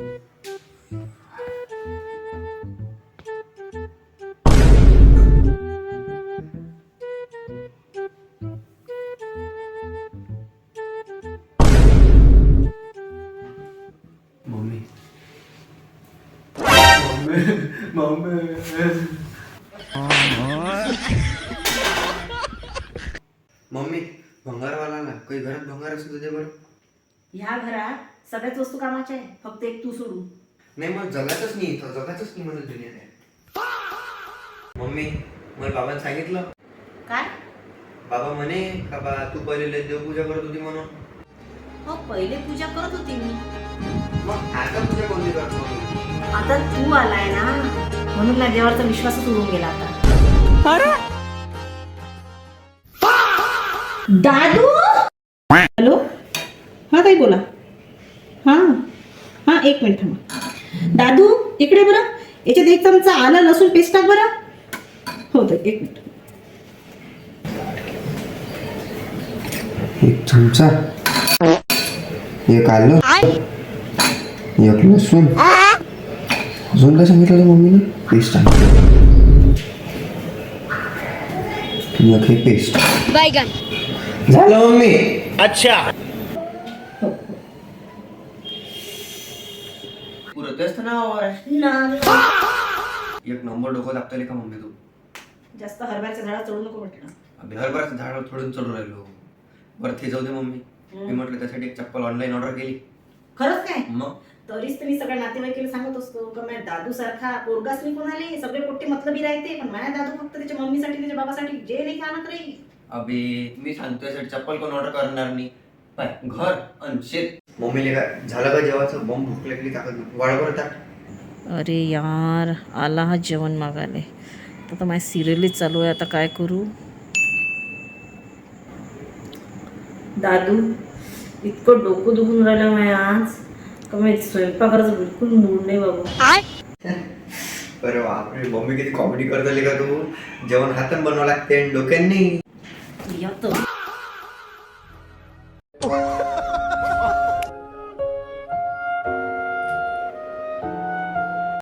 Mummy mummy mummy भंगारवाला ना काही घरात भंगार असू दे बरं. ह्या घरात सगळ्याच वस्तू कामाच्या आहे, फक्त एक तू सोडून. नाही मग जगातच नाही इथं, जगातच नाही म्हणून दुनिया. मम्मी मला बाबांनी सांगितलं, काय? बाबा म्हणे का बा तू पहिले देवपूजा करत होती म्हणून. हो, पहिले पूजा करत होती मी. मग आता पूजा कोणती करतो? आता तू आलाय ना, म्हणून ना देवाचा विश्वासच उडून गेला आता. दादू, हॅलो, हां ताई बोला. हां हां, एक मिनिट थांबा. दादू इकडे बरं, याच्यात एक चमचा आलं लसूण पेस्ट टाक बरं. हो ताई, एक मिनिट. एक चमचा, एक आलं, एक लसूण. अजून काय सांगितलं मम्मीने? पेस्ट एक हे पेस्ट झालं मम्मी. अच्छा. पुरं तेच ना आवाज. एक नंबर डोकं दाबतले का मम्मी तू? जास्त हरभऱ्याच्या झाडात चढू नको म्हटलं. अभि हरभराचं झाड थोडून चढून राहिलो. बरं ते जाऊ दे मम्मी. मी म्हटलं त्यासाठी एक चप्पल ऑनलाईन ऑर्डर केली. खरंच काय? मग तरीच तर मी सगळ्या नातेवाईकाला सांगत असतो का माझ्या दादू सारखा पोरगाच नाही कोणाले. सगळे पोट्टे मतलबी राहते, पण माझ्या दादू फक्त त्याच्या मम्मीसाठी त्याच्या बाबासाठी जे नाही आणत राहील. अबे मी सांगतो यासाठी चप्पल कोण ऑर्डर करणार नाही. पाय घर आणि शेत. मम्मीले काय झालं का जेवायचं? बॉम्ब भूक लागली ताकद वाढवर टाक. अरे यार, आला हा जेवण मागायला. आता माझी सिरियलच चालू आहे, आता काय करू? दादू, इतकं डोकं दुखून राहिलं माझ्या आज का मी स्वयंपाकाचं बिलकुल मूड नाही बाबा. अरे बापरे, मम्मी किती कॉमेडी करतली का तू? जेवण हाताने बनवावं लागते डोक्याने नाही. येतो.